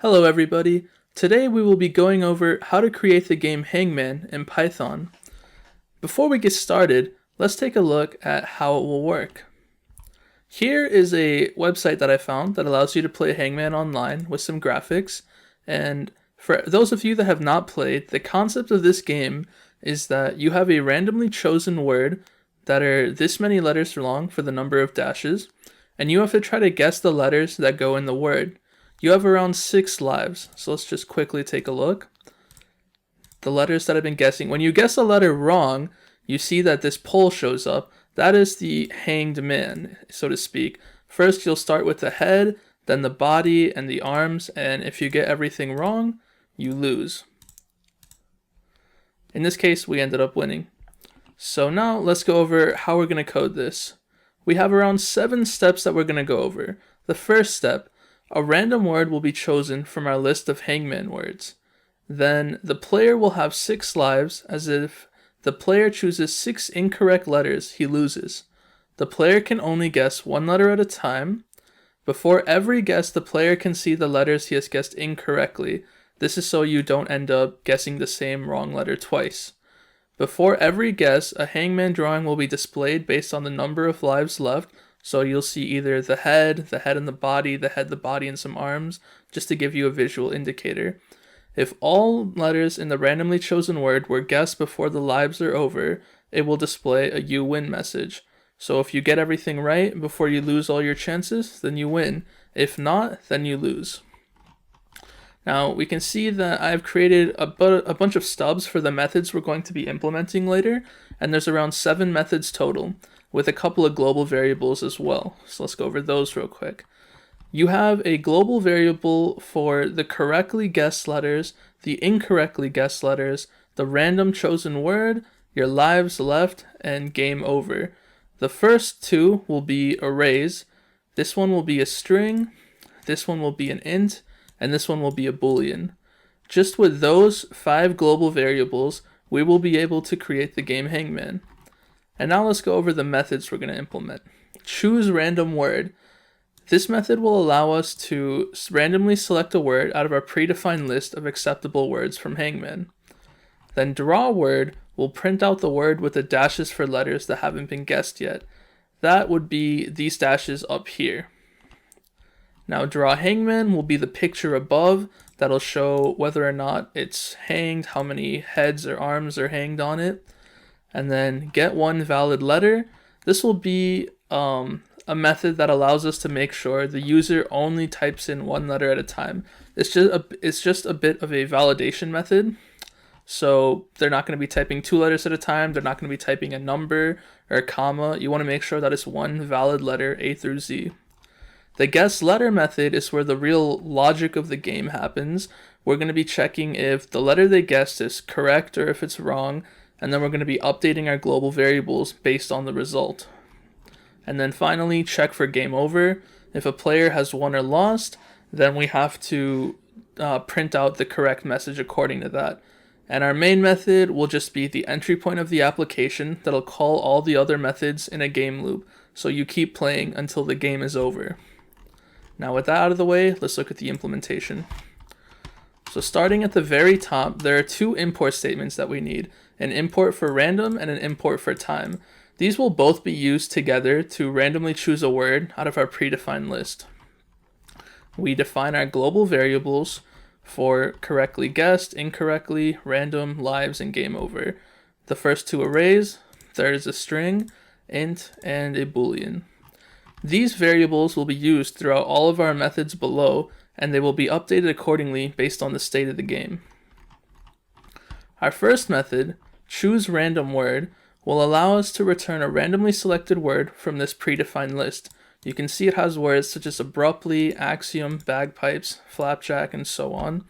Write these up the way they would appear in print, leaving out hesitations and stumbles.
Hello everybody. Today we will be going over how to create the game Hangman in Python. Before we get started, let's take a look at how it will work. Here is a website that I found that allows you to play Hangman online with some graphics. And for those of you that have not played, the concept of this game is that you have a randomly chosen word that are this many letters long for the number of dashes, and you have to try to guess the letters that go in the word. You have around 6 lives, so let's just quickly take a look. The letters that I've been guessing. When you guess a letter wrong, you see that this pole shows up. That is the hanged man, so to speak. First, you'll start with the head, then the body and the arms, and if you get everything wrong, you lose. In this case, we ended up winning. So now let's go over how we're going to code this. We have around 7 steps that we're going to go over. The first step, a random word will be chosen from our list of hangman words. Then the player will have 6 lives, as if the player chooses 6 incorrect letters, he loses. The player can only guess 1 letter at a time. Before every guess, the player can see the letters he has guessed incorrectly. This is so you don't end up guessing the same wrong letter twice. Before every guess, a hangman drawing will be displayed based on the number of lives left. So you'll see either the head and the body, the head, the body, and some arms, just to give you a visual indicator. If all letters in the randomly chosen word were guessed before the lives are over, it will display a you win message. So if you get everything right before you lose all your chances, then you win. If not, then you lose. Now we can see that I've created a bunch of stubs for the methods we're going to be implementing later, and there's around 7 methods total, with a couple of global variables as well. So let's go over those real quick. You have a global variable for the correctly guessed letters, the incorrectly guessed letters, the random chosen word, your lives left, and game over. The first 2 will be arrays. This one will be a string, this one will be an int, and this one will be a boolean. Just with those 5 global variables, we will be able to create the game Hangman. And now let's go over the methods we're going to implement. Choose random word. This method will allow us to randomly select a word out of our predefined list of acceptable words from Hangman. Then draw word will print out the word with the dashes for letters that haven't been guessed yet. That would be these dashes up here. Now draw hangman will be the picture above that'll show whether or not it's hanged, how many heads or arms are hanged on it. And then get one valid letter. This will be a method that allows us to make sure the user only types in 1 letter at a time. It's just a bit of a validation method. So they're not going to be typing 2 letters at a time. They're not going to be typing a number or a comma. You want to make sure that it's 1 valid letter, A through Z. The guess letter method is where the real logic of the game happens. We're going to be checking if the letter they guessed is correct or if it's wrong, and then we're going to be updating our global variables based on the result. And then finally, check for game over. If a player has won or lost, then we have to print out the correct message according to that. And our main method will just be the entry point of the application that'll call all the other methods in a game loop. So you keep playing until the game is over. Now with that out of the way, let's look at the implementation. So starting at the very top, there are 2 import statements that we need, an import for random and an import for time. These will both be used together to randomly choose a word out of our predefined list. We define our global variables for correctly guessed, incorrectly, random, lives, and game over. The first 2 arrays, third is a string, int, and a boolean. These variables will be used throughout all of our methods below, and they will be updated accordingly based on the state of the game. Our first method, choose random word, will allow us to return a randomly selected word from this predefined list. You can see it has words such as abruptly, axiom, bagpipes, flapjack, and so on.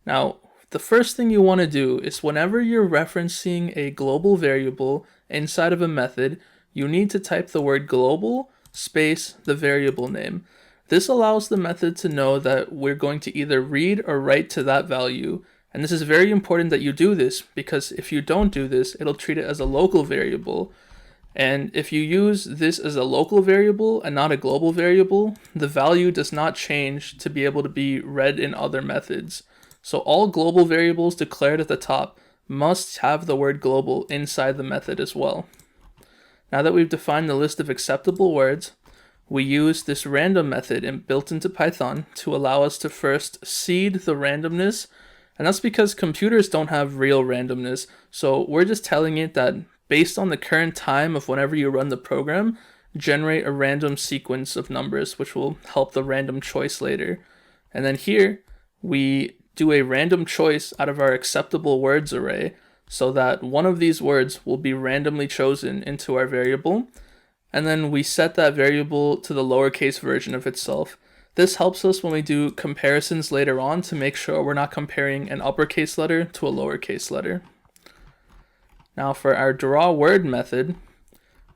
Now, the first thing you want to do is whenever you're referencing a global variable inside of a method, you need to type the word global space the variable name. This allows the method to know that we're going to either read or write to that value. And this is very important that you do this, because if you don't do this, it'll treat it as a local variable. And if you use this as a local variable and not a global variable, the value does not change to be able to be read in other methods. So all global variables declared at the top must have the word global inside the method as well. Now that we've defined the list of acceptable words, we use this random method built into Python to allow us to first seed the randomness, and that's because computers don't have real randomness, so we're just telling it that based on the current time of whenever you run the program, generate a random sequence of numbers, which will help the random choice later. And then here, we do a random choice out of our acceptable words array, so that one of these words will be randomly chosen into our variable, and then we set that variable to the lowercase version of itself. This helps us when we do comparisons later on to make sure we're not comparing an uppercase letter to a lowercase letter. Now for our draw word method,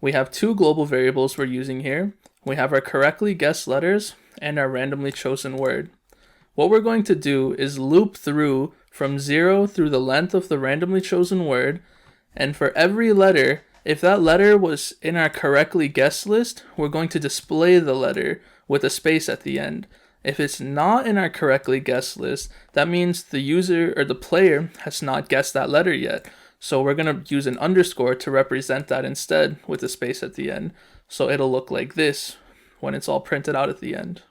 we have two global variables we're using here. We have our correctly guessed letters and our randomly chosen word. What we're going to do is loop through from 0 through the length of the randomly chosen word, and for every letter, if that letter was in our correctly guessed list, we're going to display the letter with a space at the end. If it's not in our correctly guessed list, that means the user or the player has not guessed that letter yet. So we're going to use an underscore to represent that instead with a space at the end. So it'll look like this when it's all printed out at the end.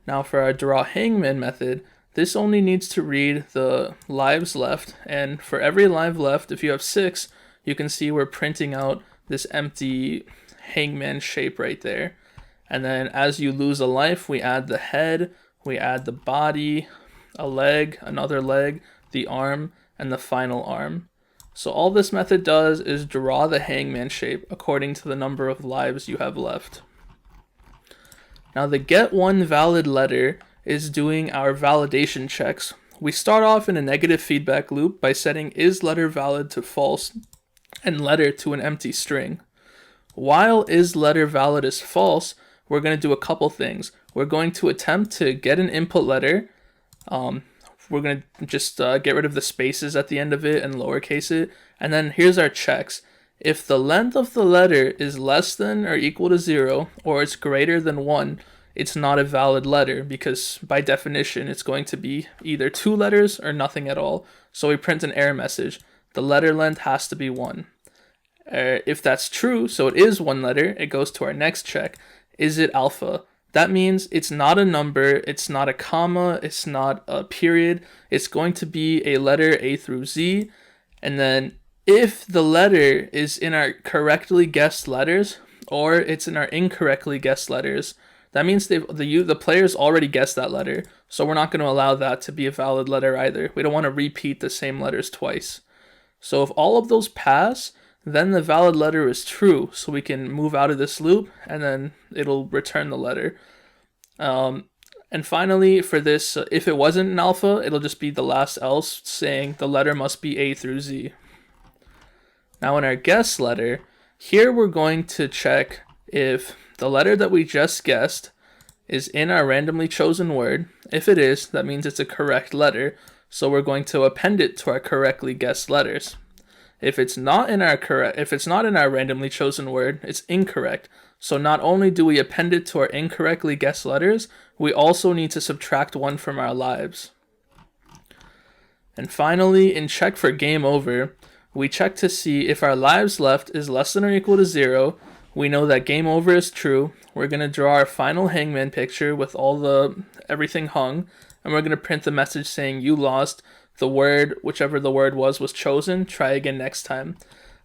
Now for our draw hangman method, this only needs to read the lives left, and for every live left, if you have 6, you can see we're printing out this empty hangman shape right there. And then as you lose a life, we add the head, we add the body, a leg, another leg, the arm, and the final arm. So all this method does is draw the hangman shape according to the number of lives you have left. Now the get one valid letter is doing our validation checks. We start off in a negative feedback loop by setting is letter valid to false and letter to an empty string. While is letter valid is false, we're going to do a couple things. We're going to attempt to get an input letter. We're going to just get rid of the spaces at the end of it and lowercase it. And then here's our checks. If the length of the letter is less than or equal to 0, or it's greater than 1, it's not a valid letter, because by definition it's going to be either 2 letters or nothing at all. So we print an error message. The letter length has to be 1. If that's true, so it is 1 letter, it goes to our next check. Is it alpha? That means it's not a number, it's not a comma, it's not a period. It's going to be a letter A through Z. And then if the letter is in our correctly guessed letters, or it's in our incorrectly guessed letters, that means the players already guessed that letter, so we're not going to allow that to be a valid letter either. We don't want to repeat the same letters twice. So if all of those pass, then the valid letter is true, so we can move out of this loop, and then it'll return the letter. And finally, for this, if it wasn't an alpha, it'll just be the last else saying the letter must be A through Z. Now in our guess letter, here we're going to check if the letter that we just guessed is in our randomly chosen word. If it is, that means it's a correct letter, so we're going to append it to our correctly guessed letters. If it's not in our randomly chosen word, it's incorrect. So not only do we append it to our incorrectly guessed letters, we also need to subtract 1 from our lives. And finally, in check for game over, we check to see if our lives left is less than or equal to 0. We know that game over is true. We're going to draw our final hangman picture with everything hung, and we're going to print the message saying you lost. The word, whichever the word was chosen. Try again next time.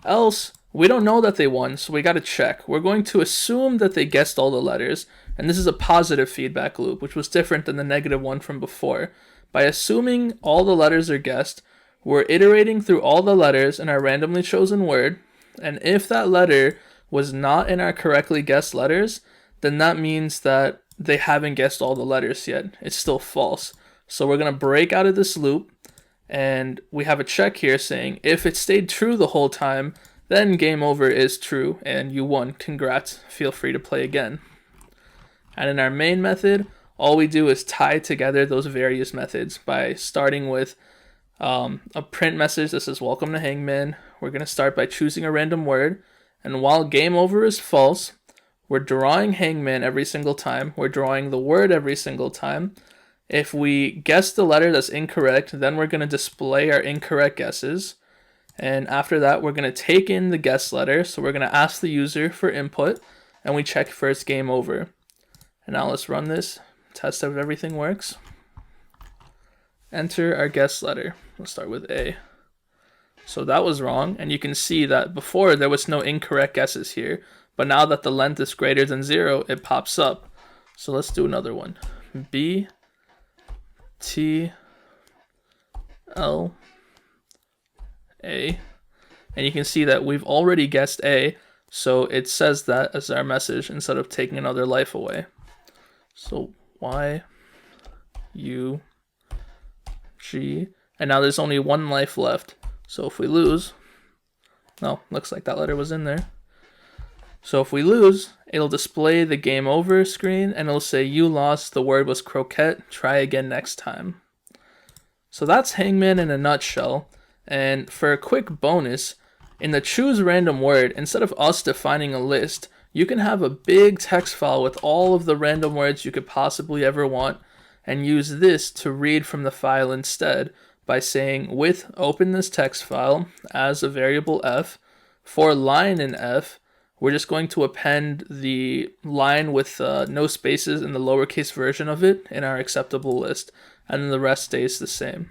Else, we don't know that they won, so we got to check. We're going to assume that they guessed all the letters, and this is a positive feedback loop, which was different than the negative one from before. By assuming all the letters are guessed, we're iterating through all the letters in our randomly chosen word, and if that letter was not in our correctly guessed letters, then that means that they haven't guessed all the letters yet. It's still false. So we're going to break out of this loop, and we have a check here saying if it stayed true the whole time, then game over is true and you won. Congrats. Feel free to play again. And in our main method, all we do is tie together those various methods by starting with a print message that says welcome to Hangman. We're going to start by choosing a random word, and while game over is false, we're drawing Hangman every single time. We're drawing the word every single time. If we guess the letter that's incorrect, then we're going to display our incorrect guesses. And after that, we're going to take in the guess letter. So we're going to ask the user for input, and we check first game over. And now let's run this, test if everything works. Enter our guess letter. Let's start with A. So that was wrong, and you can see that before there was no incorrect guesses here, but now that the length is greater than 0, it pops up. So let's do another one. B, T, L, A. And you can see that we've already guessed A, so it says that as our message instead of taking another life away. So Y, U, G, and now there's only one life left. So if we lose, no, looks like that letter was in there. So if we lose, it'll display the game over screen and it'll say you lost, the word was croquette, try again next time. So that's Hangman in a nutshell. And for a quick bonus, in the choose random word, instead of us defining a list, you can have a big text file with all of the random words you could possibly ever want and use this to read from the file instead by saying with open this text file as a variable f. For line in f, we're just going to append the line with no spaces in the lowercase version of it in our acceptable list, and then the rest stays the same.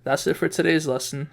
That's it for today's lesson.